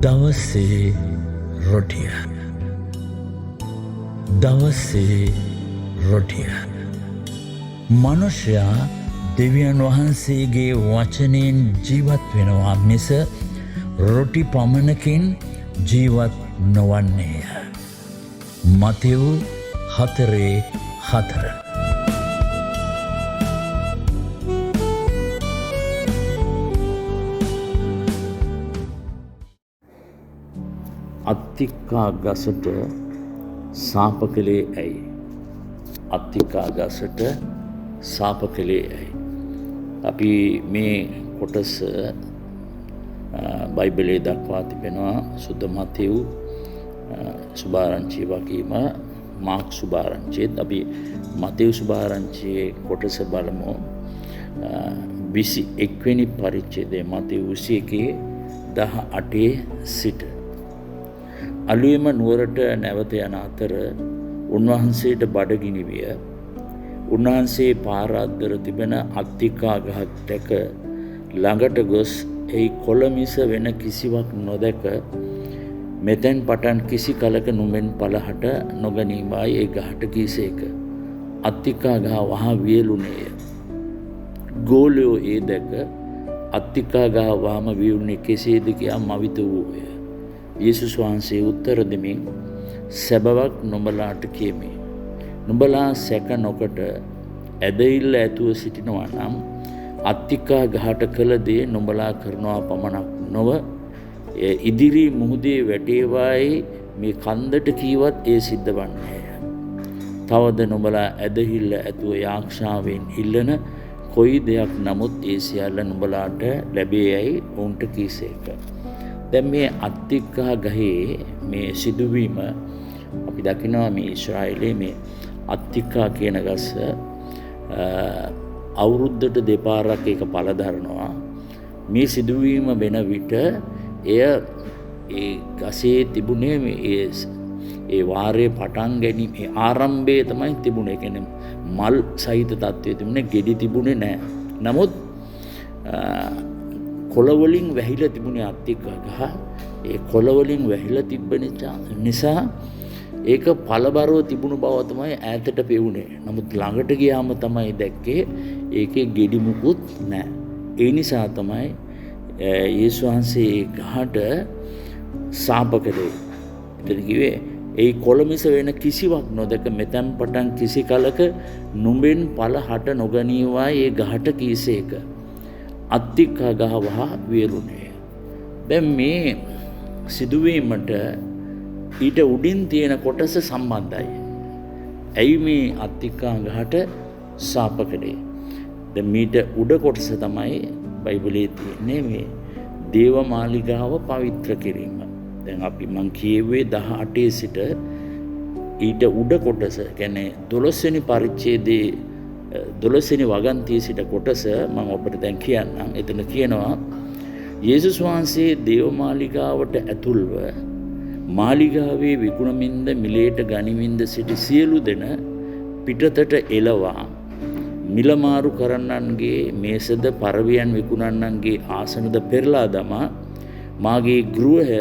දවසේ රොටිය දවසේ රොටිය මනුෂ්‍යයා දෙවියන් වහන්සේගේ වචනයෙන් ජීවත් වෙනවා මිස රොටි පමණකින් ජීවත් නොවන්නේය. මතෙව් 4:4. අත්තිකා ගසට සාප කළේ ඇයි? අත්තිකා ගසට සාප කළේ ඇයි? අපි මේ කොටස බයිබලයේ දක්වා තිබෙනවා. සුද්ධ මතෙව් සුභාරංචිය වගේම මාක් සුභාරංචියත්. අපි මතෙව් සුභාරංචියේ කොටස බලමු. 21 වෙනි පරිච්ඡේදයේ මතෙව් 21:18 සිට. අලුයම නුවරට නැවත යන අතර උන්වහන්සේට බඩගිනි විය. උන්වහන්සේ පාර අද්දර තිබෙන අත්තිකා ගහක් දැක ළඟට ගොස් එහි කොළ මිස වෙන කිසිවක් නොදැක මෙතෙන් පටන් කිසි කලක නුඹෙන් පලහට නොගනීවායි ඒ ගහට කීසේක. අත්තිකා ගහ වහා වියලුණේය. ගෝලයෝ ඒ දැක අත්තිකා ගහ වහම වියුණේ කෙසේද කියා මවිත වූය. යේසුස් වහන්සේ උත්තර දෙමින් සැබවක් නුඹලාට කියමි. නුඹලා සැක නොකොට ඇදහිල්ල ඇතුව සිටිනවා නම් අත්තිකා ගහට කළ දේ නුඹලා කරනවා පමණක් නොව ඉදිරි මුහුදේ වැටේවායි මේ කන්දට කීවත් ඒ සිද්ධ වන්නේය. තවද නුඹලා ඇදහිල්ල ඇතුව යාක්ෂාවෙන් ඉල්ලන කොයි දෙයක් නමුත් ඒ සියල්ල නුඹලාට ලැබේයයි ඔවුන්ට කීසේක. දැන් මේ අත්තිකා ගහේ මේ සිදුවීම අපි දකිනවා. මේ ඊශ්‍රායලයේ මේ අත්තිකා කියන ගස අවුරුද්දට දෙපාරක් ඒක පළ දරනවා. මේ සිදුවීම වෙන විට එය ඒ ගසේ තිබුණේ ඒ වාරයේ පටන් ගැනීම ඒ ආරම්භයේ තමයි තිබුණේ. කියන්නේ මල් සහිත තත්ත්වයේ තිබුණේ, ගෙඩි තිබුණේ නැහැ. නමුත් කොළවලින් වැහිලා තිබුණේ අත්තිකා ගහ. ඒ කොළවලින් වැහිලා තිබ්බ නිසා ඒක පළබරව තිබුණු බව තමයි ඈතට පෙවුනේ. නමුත් ළඟට ගියාම තමයි දැක්කේ ඒකේ ගෙඩි මුකුත් නැහැ. ඒ නිසා තමයි යේසුස් වහන්සේ ඒ ගහට සාප කළේ. එතන කිව්වේ ඒ කොළ මිස වෙන කිසිවක් නොදක මෙතෙන් පටන් කිසි කලක නුඹෙන් පළ හට නොගනීවායි ඒ ගහට කීසේක. අත්තිකා ගහ වහා වියලුණේය. දැන් මේ සිදුවීමට ඊට උඩින් තියෙන කොටස සම්බන්ධයි. ඇයි මේ අත්තිකා ගහට සාප කළේ? දැන් මීට උඩ කොටස තමයි බයිබලයේ තියෙන්නේ මේ දේව මාලිගාව පවිත්‍ර කිරීම. දැන් අපි මං කියුවේ 18 සිට ඊට උඩ කොටස කියන්නේ 12 වෙනි පරිච්ඡේදයේ 12 වෙනි වගන්තිය සිට කොටස මම ඔබට දැන් කියන්නම්. එතන කියනවා යේසුස් වහන්සේ දේව මාලිගාවට ඇතුල්ව මාලිගාවේ විකුණමින්ද මිලේට ගනිමින්ද සිටි සියලු දෙන පිටතට එළවා මිලමාරු කරන්නන්ගේ මේසද පරවියන් විකුණන්නන්ගේ ආසනද පෙරලා දමා මාගේ ගෘහය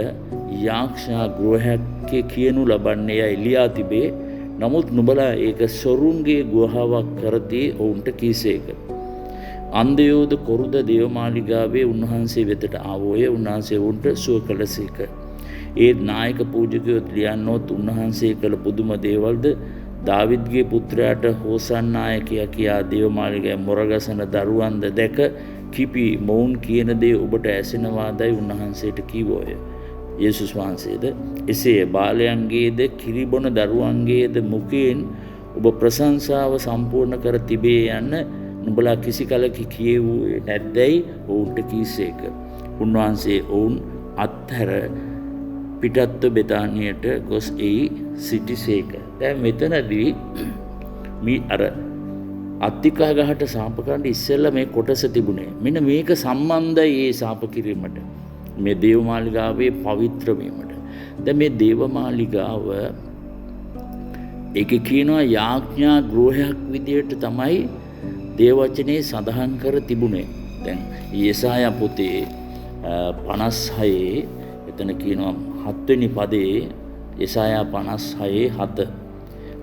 යාක්ෂා ගෘහයක් කියනු ලබන්නේ යයි ලියා තිබේ. නමුත් නුඹලා ඒක සොරුන්ගේ ගුහාවක් කරති ඔවුන්ට කීසේක. අන්ධයෝද කොරුද දේවමාලිගාවේ උන්වහන්සේ වෙතට ආවෝය. උන්වහන්සේ ඔවුන්ට සුව කළසේක. ඒත් නායක පූජකයොත් ලියන්නොත් උන්වහන්සේ කළ පුදුම දේවල්ද දාවිද්ගේ පුත්‍රයාට හෝසන්නාය කියා දේවමාලිගාවේ මොරගසන දරුවන්ද දැක කිපි මොවුන් කියන දේ ඔබට ඇසෙනවාදයි උන්වහන්සේට කීවෝය. යේසුස් වහන්සේද එසේ බාලයන්ගේද කිරිබොන දරුවන්ගේද මුඛයෙන් ඔබ ප්‍රශංසාව සම්පූර්ණ කර තිබේ යන්න නුඹලා කිසි කලක කියෙව්වේ නැද්දයි ඔවුන්ට කීසේක. උන්වහන්සේ ඔවුන් අත්හැර පිටත්ව බෙතානියට ගොස් එයි සිටිසේක. දැන් මෙතනදී මේ අර අත්තිකා ගහට සාප කරන්න ඉස්සෙල්ලා මේ කොටස තිබුණේ. මෙන්න මේක සම්බන්ධයි ඒ සාප කිරීමට. මේ දේවමාලිගාවේ පවිත්‍ර වීමට. දැන් මේ දේවමාලිගාව ඒක කියනවා යාඥා ගෘහයක් විදියට තමයි දේවවචනේ සඳහන් කර තිබුණේ. දැන් යෙසායා පොතේ 56 එතන කියනවා 7 වෙනි පදයේ යෙසායා 56:7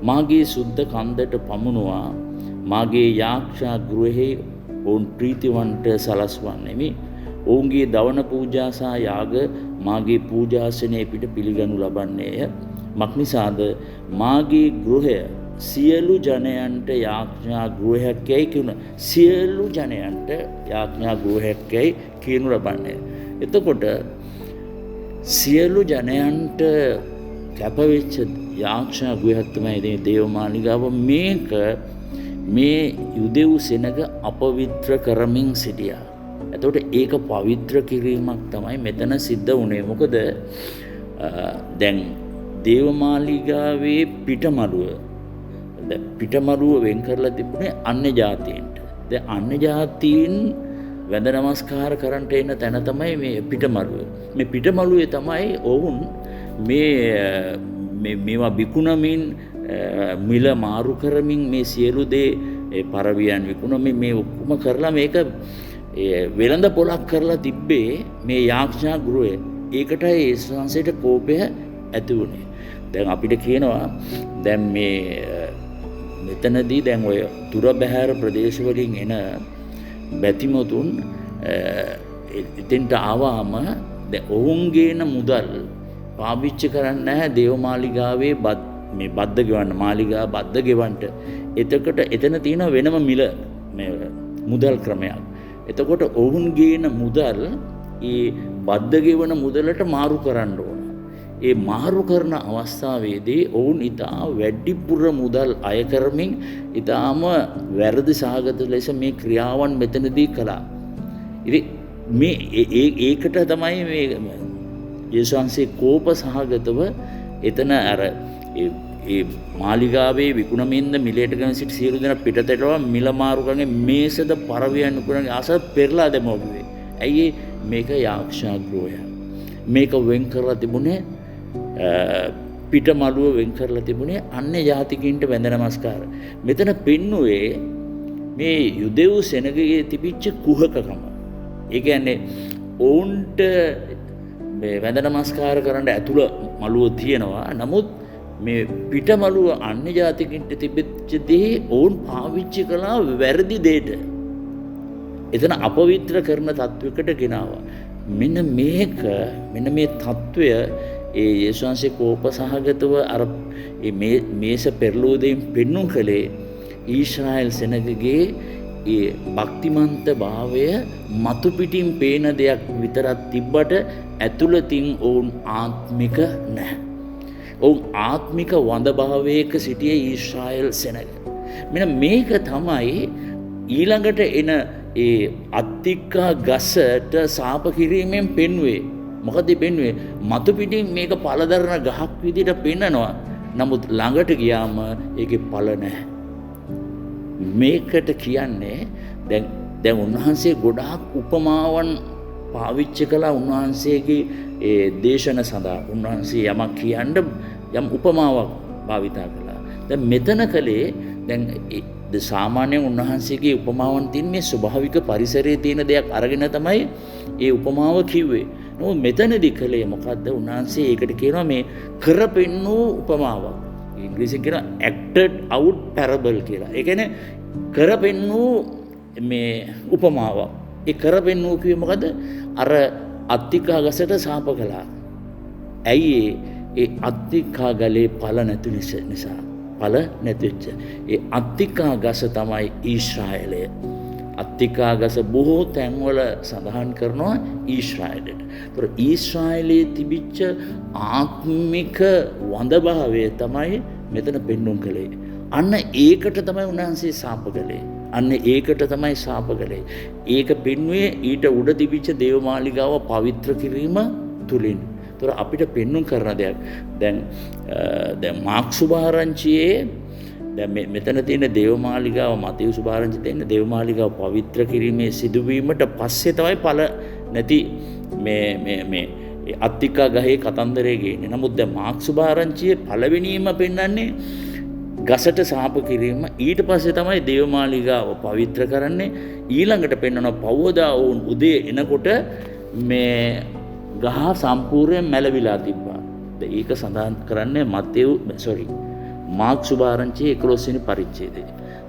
මාගේ සුද්ධ කන්දට පමුණුවා මාගේ යාක්ෂා ගෘහෙහි ඔවුන් ප්‍රීතිවන්ට සලස්වන්නෙමි. ඔවුන්ගේ දවන පූජා සහ යාග මාගේ පූජාසනයේ පිට පිළිගනු ලබන්නේය. මක්නිසාද මාගේ ගෘහය සියලු ජනයන්ට යාඥා ගෘහයක් යයි කියන සියලු ජනයන්ට යාඥා ගෘහයක් යයි කියනු ලබන්නේ. එතකොට සියලු ජනයන්ට කැපවෙච්ච යාඥා ගෘහයක් තමයි දේවමාලිගාව. මේක මේ යුදෙව් සෙනග අපවිත්‍ර කරමින් සිටියා. එතකොට ඒක පවිත්‍ර කිරීමක් තමයි මෙතන සිද්ධ වුණේ. මොකද දැන් දේවමාලිගාවේ පිටමළුව වෙන් කරලා තිබුණේ අන්‍ය ජාතීන්ට. දැන් අන්‍ය ජාතීන් වැඳ නමස්කාර කරන්නට එන තැන තමයි මේ පිටමළුව. මේ පිටමළුවේ තමයි ඔවුන් මේවා විකුණමින් මිල මාරු කරමින් මේ සියලු දේ පරවියන් විකුණමින් මේ ඔක්කොම කරලා මේක වෙළඳ පොලක් කරලා තිබ්බේ මේ යාඥා ගෘහය. ඒකටයි ඒ සංසයට කෝපය ඇති වුණේ. දැන් අපිට කියනවා දැන් මෙතනදී දැන් ඔය දුර බැහැර ප්‍රදේශ වලින් එන බැතිමතුන් එතෙන්ට ආවම දැන් ඔවුන්ගේන මුදල් පාවිච්චි කරන්නේ නැහැ දේවමාලිගාවේ මේ බද්ද ගෙවන්න මාලිගා බද්ද ගෙවන්නට. එතකොට එතන තියෙන වෙනම මිල මුදල් ක්‍රමයක්. එතකොට ඔවුන් ගේන මුදල් ඒ බද්ද ගෙවන මුදලට මාරු කරන්න ඕන. ඒ මාරු කරන අවස්ථාවේදී ඔවුන් ඉතා වැඩිපුර මුදල් අය කරමින් ඉතාම වැරදි සහගත ලෙස මේ ක්‍රියාවන් මෙතනදී කළා. ඉතින් මේ ඒකට තමයි මේ යේසුස් වහන්සේ කෝප සහගතව එතන අර ඒ මාලිගාවේ විකුණමින්ද මිලයට ගෙන සිට සියලු දෙනා පිටතටව මිල මාරු කරගෙන මේසද පරවියන් නුකුරන්ගේ ආස පෙරලා දෙමෝගුවේ. ඇයි මේක යාක්ෂා ගෘහය. මේක වෙන් කරලා තිබුණේ පිටමළුව වෙන් කරලා තිබුණේ අන්‍ය ජාතිකින්ට වැඳ නමස්කාර. මෙතන පෙන්නුවේ මේ යුදෙව් සෙනගයේ තිබිච්ච කුහකකම. ඒ කියන්නේ ඔවුන්ට මේ වැඳ නමස්කාර කරන්න ඇතුළ මළුව තියෙනවා. නමුත් මේ පිටමළුව අන්‍ය ජාතිකින්ට තිබිච්ච දේ ඔවුන් පාවිච්චි කළා වැරදි දෙයට. එතන අපවිත්‍ර කරන තත්වයකට ගෙනාවා. මෙන්න මේ තත්වය ඒ යේසුස් වහන්සේ කෝප සහගතව අර මේ මේස පෙරළුවදීන් පෙන්වුම් කළේ ඊශ්‍රායෙල් සෙනගගේ ඒ භක්තිමන්ත භාවය මතු පිටින් පේන දෙයක් විතරක් තිබ්බට ඇතුළතින් ඔවුන් ආත්මික නැහැ. ඔවුන් ආත්මික වඳ භාවයක සිටියේ ඊශ්‍රායෙල් සෙනග. මෙන්න මේක තමයි ඊළඟට එන ඒ අත්තික්කා ගසට සාප කිරීමෙන් පෙන්වේ. මොකද පෙන්වේ මතු පිටින් මේක පළදරන ගහක් විදිහට පෙන්නනවා. නමුත් ළඟට ගියාම ඒකේ පළ නැහැ. මේකට කියන්නේ දැන් උන්වහන්සේ ගොඩාක් උපමාවන් පාවිච්චි කළා. උන්වහන්සේගේ ඒ දේශන සඳහා උන්වහන්සේ යමක් කියන්න යම් උපමාවක් භාවිතා කළා. දැන් මෙතන කලේ දැන් සාමාන්‍යයෙන් උන්වහන්සේගේ උපමාවන් තින්නේ ස්වභාවික පරිසරයේ තියෙන දෙයක් අරගෙන තමයි ඒ උපමාව කිව්වේ. නමුත් මෙතනදී කලේ මොකද්ද? උන්වහන්සේ ඒකට කියනවා මේ කරපෙන්නූ උපමාවක්. ඉංග්‍රීසියෙන් කියනවා acted out parable කියලා. ඒ කියන්නේ කරපෙන්නූ මේ උපමාවක්. ඒ කරපෙන්නූ කිව්වේ මොකද? අර අත්තිකා ගසට සාප කළා. ඇයි ඒ අත්තිකා ගලේ ඵල නැති නිසා. ඵල නැතිවෙච්ච. ඒ අත්තිකා ගස තමයි ඊශ්‍රායලය. අත්තිකා ගස බොහෝ තැන්වල සඳහන් කරනවා ඊශ්‍රායලයට. ඒතර ඊශ්‍රායලයේ තිබිච්ච ආත්මික වඳභාවය තමයි මෙතන පෙන්වුම් කළේ. අන්න ඒකට තමයි උන්වහන්සේ සාප කළේ. අන්න ඒකට තමයි සාප කළේ. ඒක පෙන්වුවේ ඊට උඩ තිබිච්ච දේවමාලිගාව පවිත්‍ර කිරීම තුලින්. ඒතර අපිට පෙන්වුම් කරන දෙයක් දැන් මාක් සුභාරංචියේ දැන් මෙතන තියෙන දේවමාලිගාව මතේ සුභාරංචි තියෙන දේවමාලිගාව පවිත්‍ර කිරීමේ සිදුවීමට පස්සේ තමයි ඵල නැති මේ අත්තිකා ගහේ කතන්දරේ ගේන්නේ. නමුත් දැන් මාක් සුභාරංචියේ පළවෙනිම පෙන්වන්නේ ගසට සාප කිරීම. ඊට පස්සේ තමයි දේවමාලිගාව පවිත්‍ර කරන්නේ. ඊළඟට පෙන්වන පවෝදා වුන් උදේ එනකොට ගහ සම්පූර්ණයෙන් මැලවිලා තිබ්බා. ඒක සඳහන් කරන්නේ මාක් සුභාරංචියේ 11 වෙනි පරිච්ඡේදය.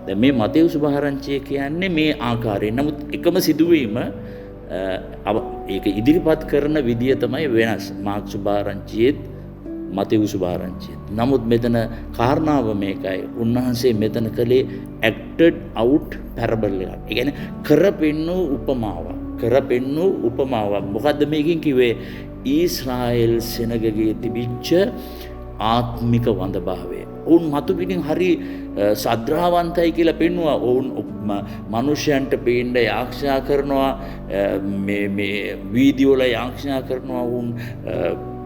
දැන් මේ මතෙව් සුභාරංචිය කියන්නේ මේ ආකාරයෙන්. නමුත් එකම සිදුවීම ඒක ඉදිරිපත් කරන විදිය තමයි වෙනස්. මාක් සුභාරංචියේත් මතෙව් සුභාරංචියේත්. නමුත් මෙතන කාරණාව මේකයි. උන්වහන්සේ මෙතන කළේ acted out parable එකක්. ඒ කියන්නේ කරපෙන්නු උපමාවක්. මොකද්ද මේකෙන් කිව්වේ? ඊශ්‍රායෙල් සෙනගගේ තිබිච්ච ආත්මික වඳභාවය. ඔවුන් මතු පිටින් හරි සද්‍රාවන්තයි කියලා පෙන්වුවා. ඔවුන් මනුෂ්‍යයන්ට පේන්න යාක්ෂා කරනවා, මේ වීඩියෝ වල යාක්ෂා කරනවා, ඔවුන්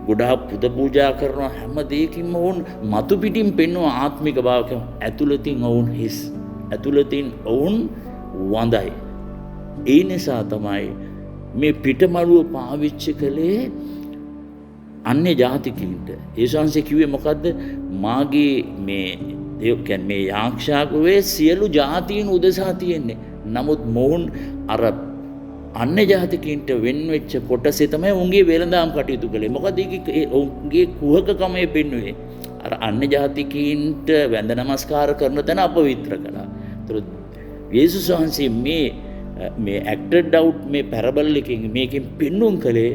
ගොඩාක් පුද පූජා කරනවා. හැම දෙයකින්ම ඔවුන් මතු පිටින් පෙන්වුවා ආත්මික භාවක. ඇතුළතින් ඔවුන් හිස්. ඇතුළතින් ඔවුන් වඳයි. ඒ නිසා තමයි මේ පිටමළුව පාවිච්චි කළේ අන්‍ය ජාතිකයින්ට. යේසුස් වහන්සේ කිව්වේ මොකද්ද? මාගේ මේ යාක්ෂාකුවේ සියලු ජාතීන් උදෙසා තියෙන්නේ. නමුත් මොවුන් අර අන්‍ය ජාතිකයින්ට වෙන් වෙච්ච කොටසේ තමයි උන්ගේ වෙළඳාම් කටයුතු කළේ. මොකද උන්ගේ කුහකකමේ පෙන්වුවේ. අර අන්‍ය ජාතිකයින්ට වැඳ නමස්කාර කරන තැන අපවිත්‍ර කළා. ඒතර යේසුස් වහන්සේ මේ acted out මේ parable එකකින් මේකෙන් පෙන්වුම් කළේ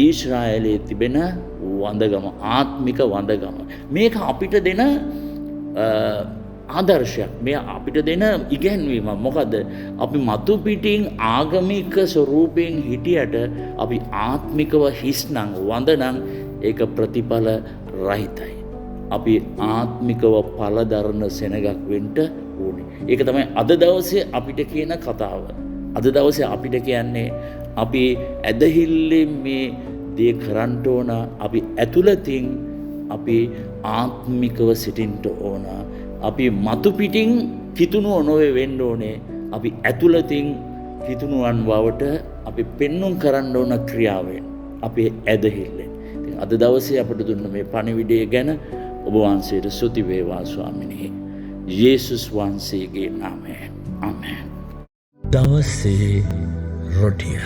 ඊශ්‍රායලයේ තිබෙන වඳගම, ආත්මික වඳගම. මේක අපිට දෙන ආදර්ශයක්. මේ අපිට දෙන ඉගැන්වීම. මොකද අපි මතු පිටින් ආගමික ස්වරූපයෙන් හිටියට අපි ආත්මිකව හිස්නම් වඳනම් ඒක ප්‍රතිඵල රහිතයි. අපි ආත්මිකව පළදරන සෙනගක් වෙන්න ඕනේ. ඒක තමයි අද දවසේ අපිට කියන කතාව. අද දවසේ අපිට කියන්නේ අපි ඇදහිල්ලෙන් මේ දේ කරන්න ඕන. අපි ඇතුළතින් අපි ආත්මිකව සිටින්න ඕන. අපි මතු පිටින් කිතුණුව නොවේ වෙන්න ඕනේ. අපි ඇතුළතින් කිතුණුවන් බවට අපි පෙන්눔 කරන්න ඕන ක්‍රියාවෙන්. අපි ඇදහිල්ලෙන්. ඉතින් අද දවසේ අපිට දුන්න මේ පණිවිඩය ගැන ඔබ වහන්සේට ස්තුති වේවා ස්වාමිනේ. යේසුස් වහන්සේගේ නාමයෙන්. ආමේන්. දවසේ රොටිය.